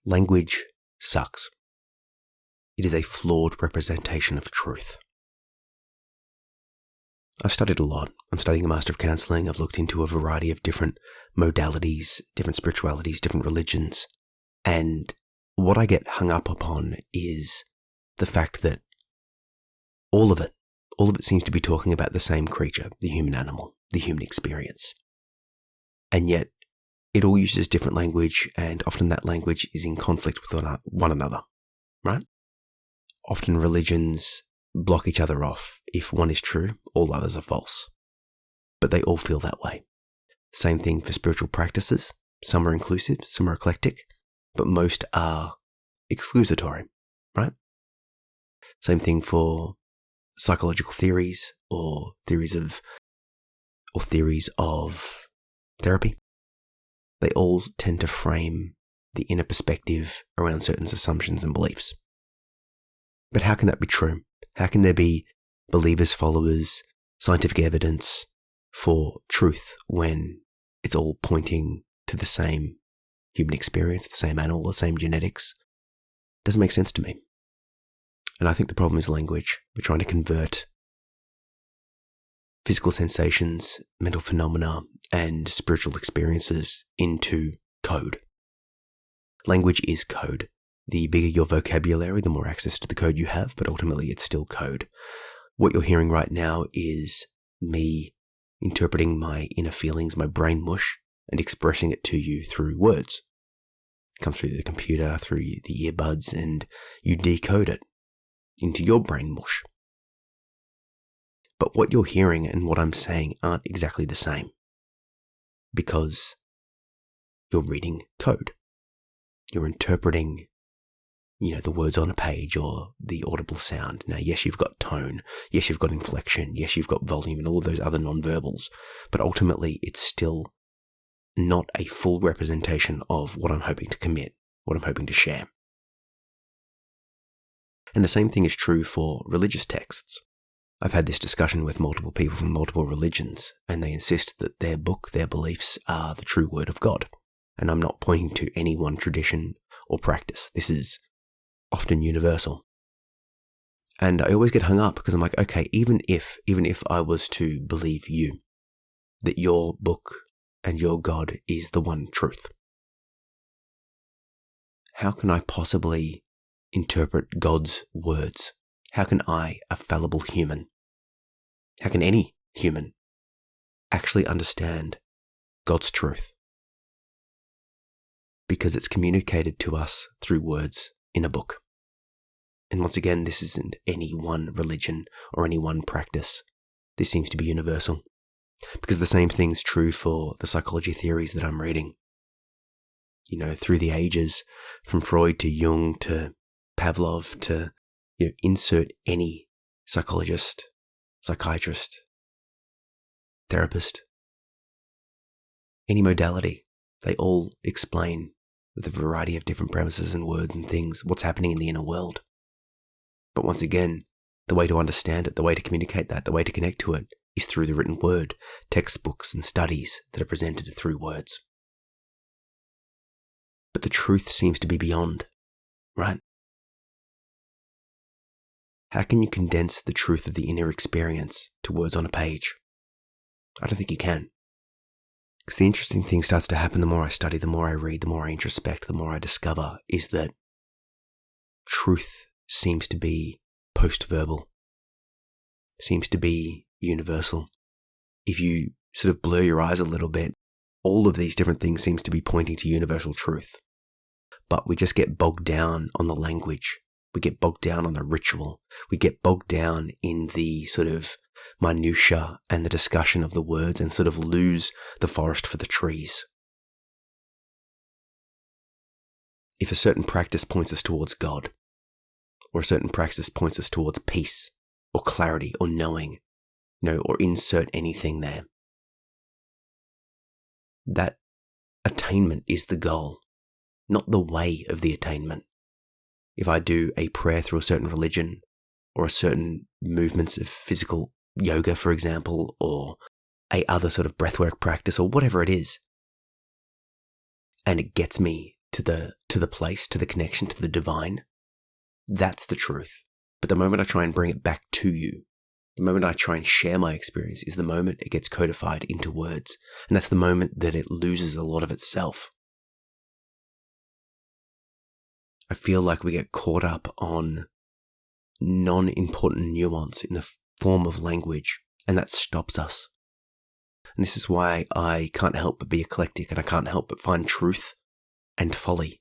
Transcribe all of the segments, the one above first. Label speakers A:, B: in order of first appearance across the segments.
A: Language sucks. It is a flawed representation of truth. I've studied a lot. I'm studying a Master of Counselling. I've looked into a variety of different modalities, different spiritualities, different religions. And what I get hung up upon is the fact that all of it seems to be talking about the same creature, the human animal, the human experience. And yet, it all uses different language, and often that language is in conflict with one another, right? Often religions block each other off. If one is true, all others are false. But they all feel that way. Same thing for spiritual practices. Some are inclusive, some are eclectic, but most are exclusatory, right? Same thing for psychological theories or theories of therapy. They all tend to frame the inner perspective around certain assumptions and beliefs. But how can that be true? How can there be believers, followers, scientific evidence for truth when it's all pointing to the same human experience, the same animal, the same genetics? Doesn't make sense to me. And I think the problem is language. We're trying to convert physical sensations, mental phenomena, and spiritual experiences into code. Language is code. The bigger your vocabulary, the more access to the code you have, but ultimately it's still code. What you're hearing right now is me interpreting my inner feelings, my brain mush, and expressing it to you through words. It comes through the computer, through the earbuds, and you decode it into your brain mush. But what you're hearing and what I'm saying aren't exactly the same, because you're reading code. You're interpreting, the words on a page or the audible sound. Now, yes, you've got tone. Yes, you've got inflection. Yes, you've got volume and all of those other non-verbals. But ultimately, it's still not a full representation of what I'm hoping to commit, what I'm hoping to share. And the same thing is true for religious texts. I've had this discussion with multiple people from multiple religions, and they insist that their book, their beliefs are the true word of God. And I'm not pointing to any one tradition or practice. This is often universal. And I always get hung up because I'm like, okay, even if I was to believe you, that your book and your God is the one truth, how can I possibly interpret God's words? How can I, a fallible human, how can any human actually understand God's truth? Because it's communicated to us through words in a book. And once again, this isn't any one religion or any one practice. This seems to be universal. Because the same thing's true for the psychology theories that I'm reading. Through the ages, from Freud to Jung to Pavlov to, insert any psychologist, psychiatrist, therapist, any modality. They all explain with a variety of different premises and words and things what's happening in the inner world. But once again, the way to understand it, the way to communicate that, the way to connect to it is through the written word, textbooks and studies that are presented through words. But the truth seems to be beyond, right? How can you condense the truth of the inner experience to words on a page? I don't think you can. Because the interesting thing starts to happen the more I study, the more I read, the more I introspect, the more I discover, is that truth seems to be post-verbal, seems to be universal. If you sort of blur your eyes a little bit, all of these different things seems to be pointing to universal truth. But we just get bogged down on the language. We get bogged down on the ritual. We get bogged down in the sort of minutiae and the discussion of the words and sort of lose the forest for the trees. If a certain practice points us towards God, or a certain practice points us towards peace, or clarity, or knowing, or insert anything there, that attainment is the goal, not the way of the attainment. If I do a prayer through a certain religion, or a certain movements of physical yoga, for example, or a other sort of breathwork practice, or whatever it is, and it gets me to the place, to the connection, to the divine, that's the truth. But the moment I try and bring it back to you, the moment I try and share my experience is the moment it gets codified into words. And that's the moment that it loses a lot of itself. I feel like we get caught up on non-important nuance in the form of language, and that stops us. And this is why I can't help but be eclectic, and I can't help but find truth and folly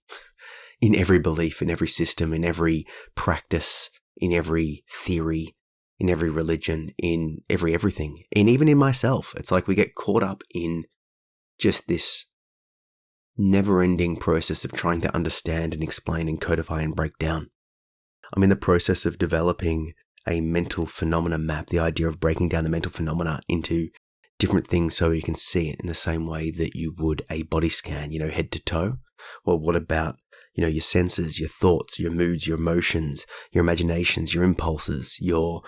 A: in every belief, in every system, in every practice, in every theory, in every religion, in everything, and even in myself. It's like we get caught up in just this never-ending process of trying to understand and explain and codify and break down. I'm in the process of developing a mental phenomena map, the idea of breaking down the mental phenomena into different things so you can see it in the same way that you would a body scan, head to toe. Well, what about, your senses, your thoughts, your moods, your emotions, your imaginations, your impulses, your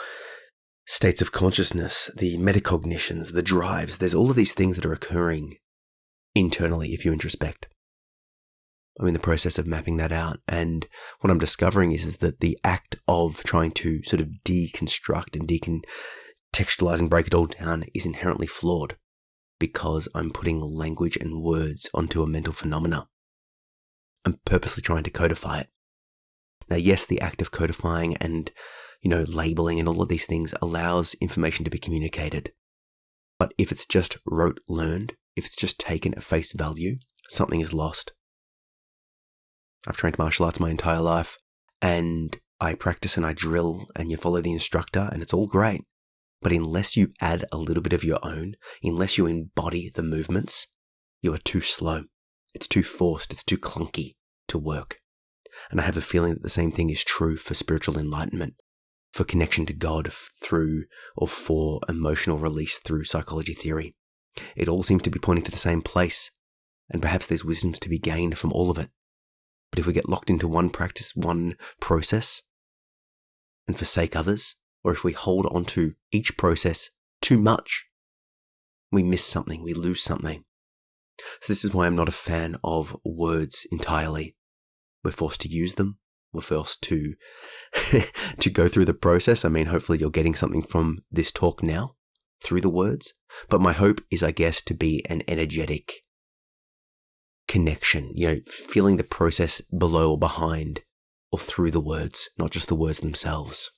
A: states of consciousness, the metacognitions, the drives. There's all of these things that are occurring internally if you introspect. I'm in the process of mapping that out. And what I'm discovering is that the act of trying to sort of deconstruct and decontextualize and break it all down is inherently flawed because I'm putting language and words onto a mental phenomena. I'm purposely trying to codify it. Now, yes, the act of codifying and, labeling and all of these things allows information to be communicated. But if it's just rote learned, if it's just taken at face value, something is lost. I've trained martial arts my entire life, and I practice and I drill and you follow the instructor and it's all great. But unless you add a little bit of your own, unless you embody the movements, you are too slow. It's too forced. It's too clunky to work. And I have a feeling that the same thing is true for spiritual enlightenment, for connection to God through or for emotional release through psychology theory. It all seems to be pointing to the same place, and perhaps there's wisdoms to be gained from all of it. But if we get locked into one practice, one process, and forsake others, or if we hold on to each process too much, we miss something, we lose something. So this is why I'm not a fan of words entirely. We're forced to use them. We're forced to go through the process. I mean, hopefully you're getting something from this talk now through the words. But my hope is, I guess, to be an energetic connection, feeling the process below or behind or through the words, not just the words themselves.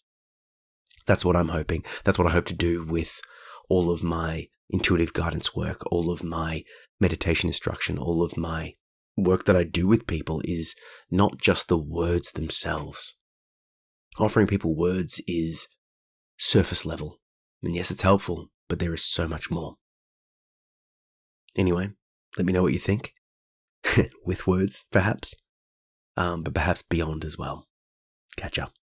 A: That's what I'm hoping. That's what I hope to do with all of my intuitive guidance work, all of my meditation instruction, all of my work that I do with people is not just the words themselves. Offering people words is surface level. And yes, it's helpful, but there is so much more. Anyway, let me know what you think. With words, perhaps. But perhaps beyond as well. Catch up.